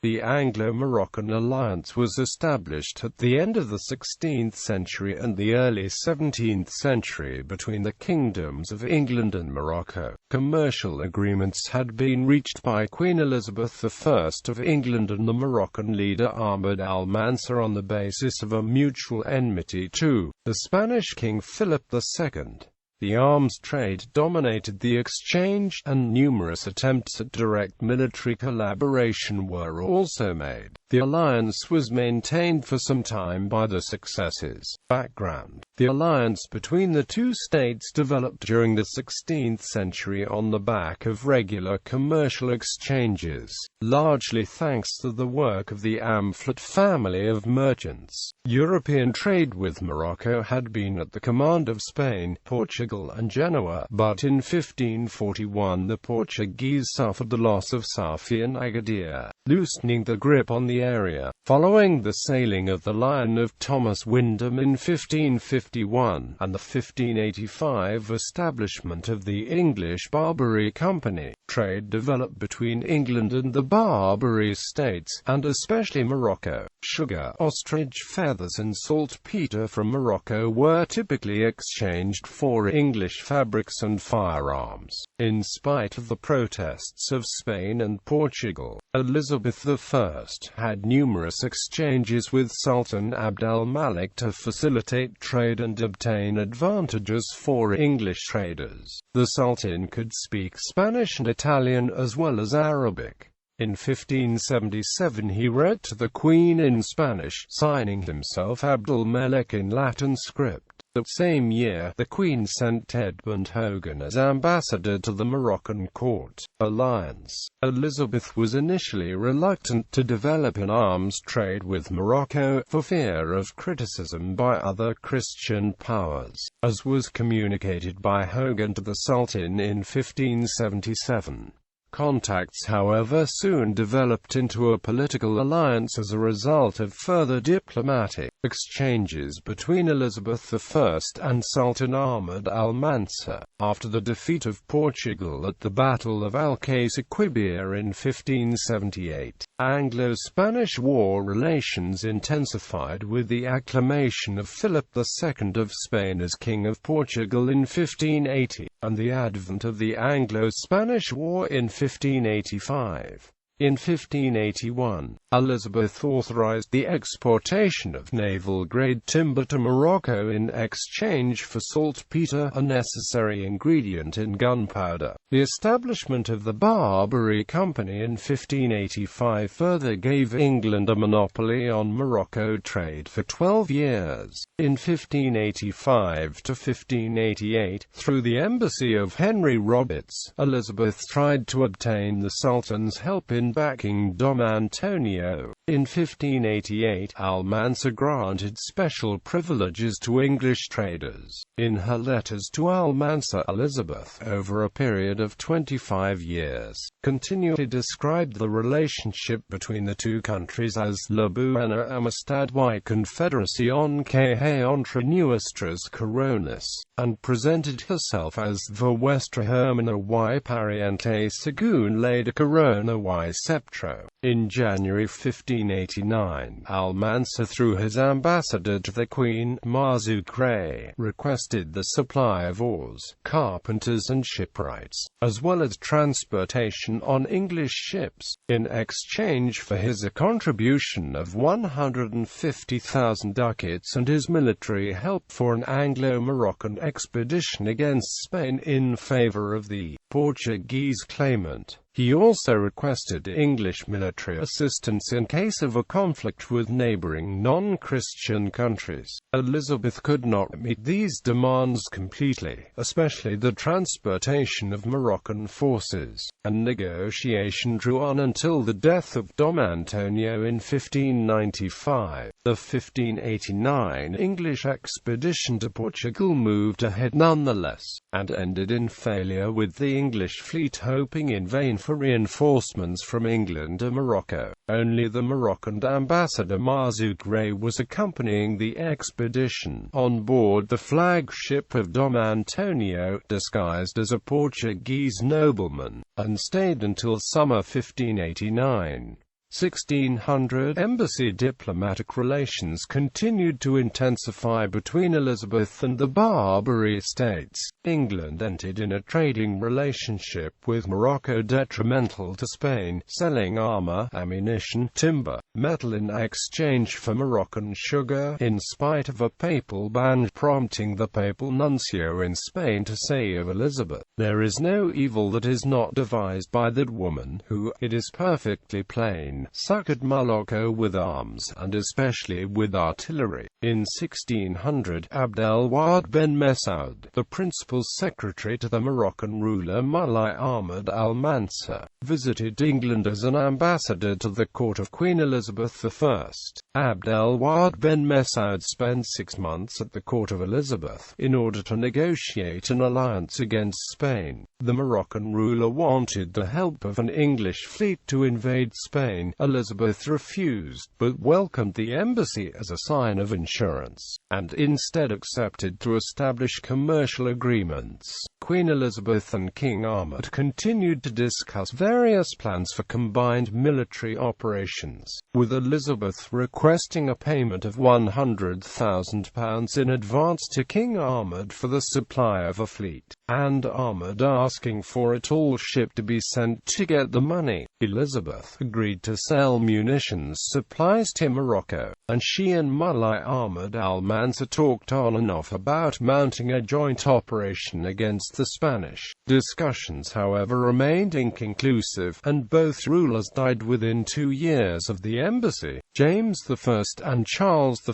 The Anglo-Moroccan alliance was established at the end of the 16th century and the early 17th century between the kingdoms of England and Morocco. Commercial agreements had been reached by Queen Elizabeth I of England and the Moroccan leader Ahmad al-Mansur on the basis of a mutual enmity to the Spanish King Philip II. The arms trade dominated the exchange, and numerous attempts at direct military collaboration were also made. The alliance was maintained for some time by the successors. Background: the alliance between the two states developed during the 16th century on the back of regular commercial exchanges, largely thanks to the work of the Amflet family of merchants. European trade with Morocco had been at the command of Spain, Portugal and Genoa, but in 1541 the Portuguese suffered the loss of Safi and Agadir, loosening the grip on the area. Following the sailing of the Lion of Thomas Wyndham in 1551, and the 1585 establishment of the English Barbary Company, trade developed between England and the Barbary States, and especially Morocco. Sugar, ostrich feathers and saltpeter from Morocco were typically exchanged for English fabrics and firearms. In spite of the protests of Spain and Portugal, Elizabeth I had numerous exchanges with Sultan Abd al-Malik to facilitate trade and obtain advantages for English traders. The Sultan could speak Spanish and Italian as well as Arabic. In 1577 he wrote to the Queen in Spanish, signing himself Abdul-Malik in Latin script. That same year, the Queen sent Edmund Hogan as ambassador to the Moroccan court. Alliance. Elizabeth was initially reluctant to develop an arms trade with Morocco, for fear of criticism by other Christian powers, as was communicated by Hogan to the Sultan in 1577. Contacts, however, soon developed into a political alliance as a result of further diplomatic exchanges between Elizabeth I and Sultan Ahmad al-Mansur. After the defeat of Portugal at the Battle of Alcácer-Quibir in 1578, Anglo-Spanish war relations intensified with the acclamation of Philip II of Spain as King of Portugal in 1580, and the advent of the Anglo-Spanish War in 1585. In 1581, Elizabeth authorized the exportation of naval-grade timber to Morocco in exchange for saltpeter, a necessary ingredient in gunpowder. The establishment of the Barbary Company in 1585 further gave England a monopoly on Morocco trade for 12 years. In 1585 to 1588, through the embassy of Henry Roberts, Elizabeth tried to obtain the Sultan's help in backing Dom Antonio. In 1588, al-Mansur granted special privileges to English traders. In her letters to al-Mansur, Elizabeth, over a period of 25 years, continually described the relationship between the two countries as la buena amistad y confederación que hay entre nuestras coronas, and presented herself as vuestra hermana y pariente según ley de corona y sceptro. In January 1589, al-Mansur, through his ambassador to the Queen, Marzoucre, requested the supply of oars, carpenters and shipwrights, as well as transportation on English ships, in exchange for his contribution of 150,000 ducats and his military help for an Anglo-Moroccan expedition against Spain in favor of the Portuguese claimant. He also requested English military assistance in case of a conflict with neighboring non-Christian countries. Elizabeth could not meet these demands completely, especially the transportation of Moroccan forces, and negotiation drew on until the death of Dom Antonio in 1595. The 1589 English expedition to Portugal moved ahead nonetheless, and ended in failure, with the English fleet hoping in vain for reinforcements from England and Morocco. Only the Moroccan ambassador Marzoucre was accompanying the expedition, on board the flagship of Dom Antonio, disguised as a Portuguese nobleman, and stayed until summer 1589. 1600 embassy diplomatic relations continued to intensify between Elizabeth and the Barbary States. England entered in a trading relationship with Morocco detrimental to Spain, selling armor, ammunition, timber, metal in exchange for Moroccan sugar, in spite of a papal ban prompting the papal nuncio in Spain to say of Elizabeth, "There is no evil that is not devised by that woman, who, it is perfectly plain, succored Morocco with arms, and especially with artillery." In 1600, Abd el-Wahid ben Masoud, the principal secretary to the Moroccan ruler Mullah Ahmad al-Mansur, visited England as an ambassador to the court of Queen Elizabeth I. Abd el-Wahid ben Masoud spent 6 months at the court of Elizabeth, in order to negotiate an alliance against Spain. The Moroccan ruler wanted the help of an English fleet to invade Spain. Elizabeth refused, but welcomed the embassy as a sign of insurance, and instead accepted to establish commercial agreements. Queen Elizabeth and King Ahmad continued to discuss various plans for combined military operations, with Elizabeth requesting a payment of £100,000 in advance to King Ahmad for the supply of a fleet, and Ahmad asking for a tall ship to be sent to get the money. Elizabeth agreed to sell munitions supplies to Morocco, and she and Mullah Ahmad al-Mansur talked on and off about mounting a joint operation against the Spanish. Discussions, however, remained inconclusive, and both rulers died within 2 years of the embassy. James I and Charles I.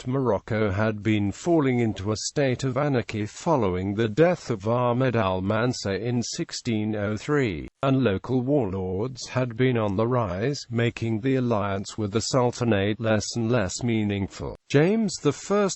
Morocco had been falling into a state of anarchy following the death of Ahmad al-Mansur in 1603, and local warlords had been on the rise, making the alliance with the Sultanate less and less meaningful. James I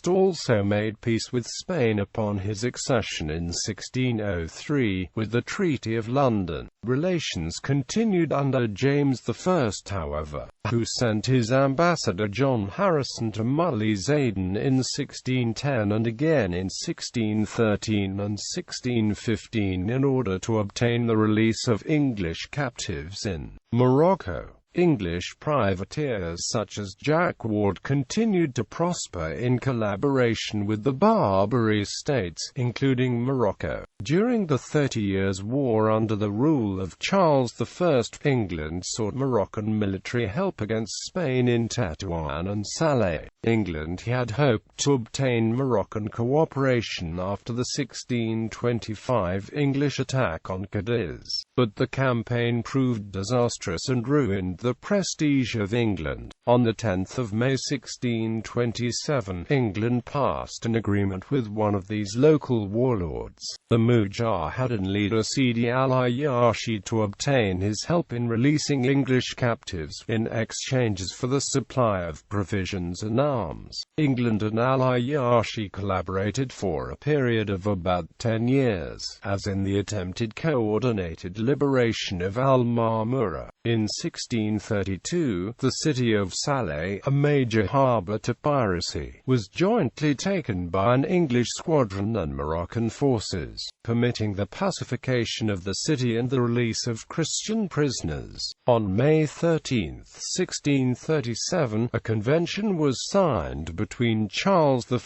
also made peace with Spain upon his accession in 1603, with the Treaty of London. Relations continued under James I, however, who sent his ambassador John Harrison to Mullah Zayden in 1610 and again in 1613 and 1615 in order to obtain the release of English captives in Morocco. English privateers such as Jack Ward continued to prosper in collaboration with the Barbary States, including Morocco. During the 30 Years' War under the rule of Charles I, England sought Moroccan military help against Spain in Tetuan and Salé. England had hoped to obtain Moroccan cooperation after the 1625 English attack on Cadiz, but the campaign proved disastrous and ruined the prestige of England. On 10 May 1627, England passed an agreement with one of these local warlords, the Mujahideen leader Sidi al-Ayyashi, to obtain his help in releasing English captives, in exchanges for the supply of provisions and arms. England and al-Ayyashi collaborated for a period of about 10 years, as in the attempted coordinated liberation of al-Mansur. In 1632, the city of Salé, a major harbour to piracy, was jointly taken by an English squadron and Moroccan forces, permitting the pacification of the city and the release of Christian prisoners. On May 13, 1637, a convention was signed between Charles I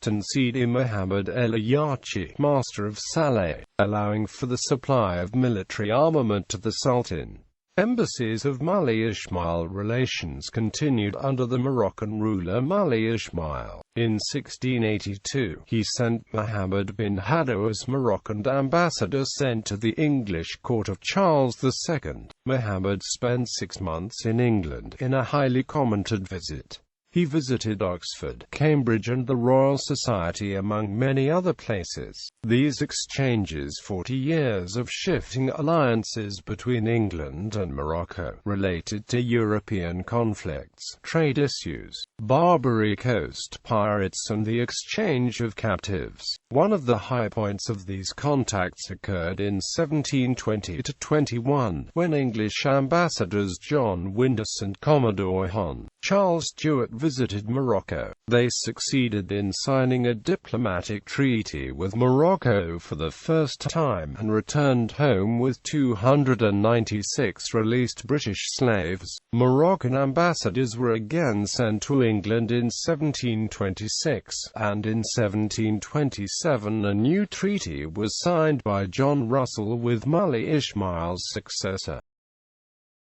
and Sidi Muhammad el-Ayyachi, master of Salé, allowing for the supply of military armament to the Sultan. Embassies of Mullah Ismail relations continued under the Moroccan ruler Mullah Ismail. In 1682, he sent Muhammad bin Haddo as Moroccan ambassador sent to the English court of Charles II. Muhammad spent 6 months in England, in a highly commented visit. He visited Oxford, Cambridge and the Royal Society among many other places. These exchanges, 40 years of shifting alliances between England and Morocco, related to European conflicts, trade issues, Barbary coast pirates and the exchange of captives. One of the high points of these contacts occurred in 1720–21, when English ambassadors John Windus and Commodore Hon. Charles Stewart visited Morocco. They succeeded in signing a diplomatic treaty with Morocco for the first time, and returned home with 296 released British slaves. Moroccan ambassadors were again sent to England in 1726, and in 1727 a new treaty was signed by John Russell with Muley Ismail's successor.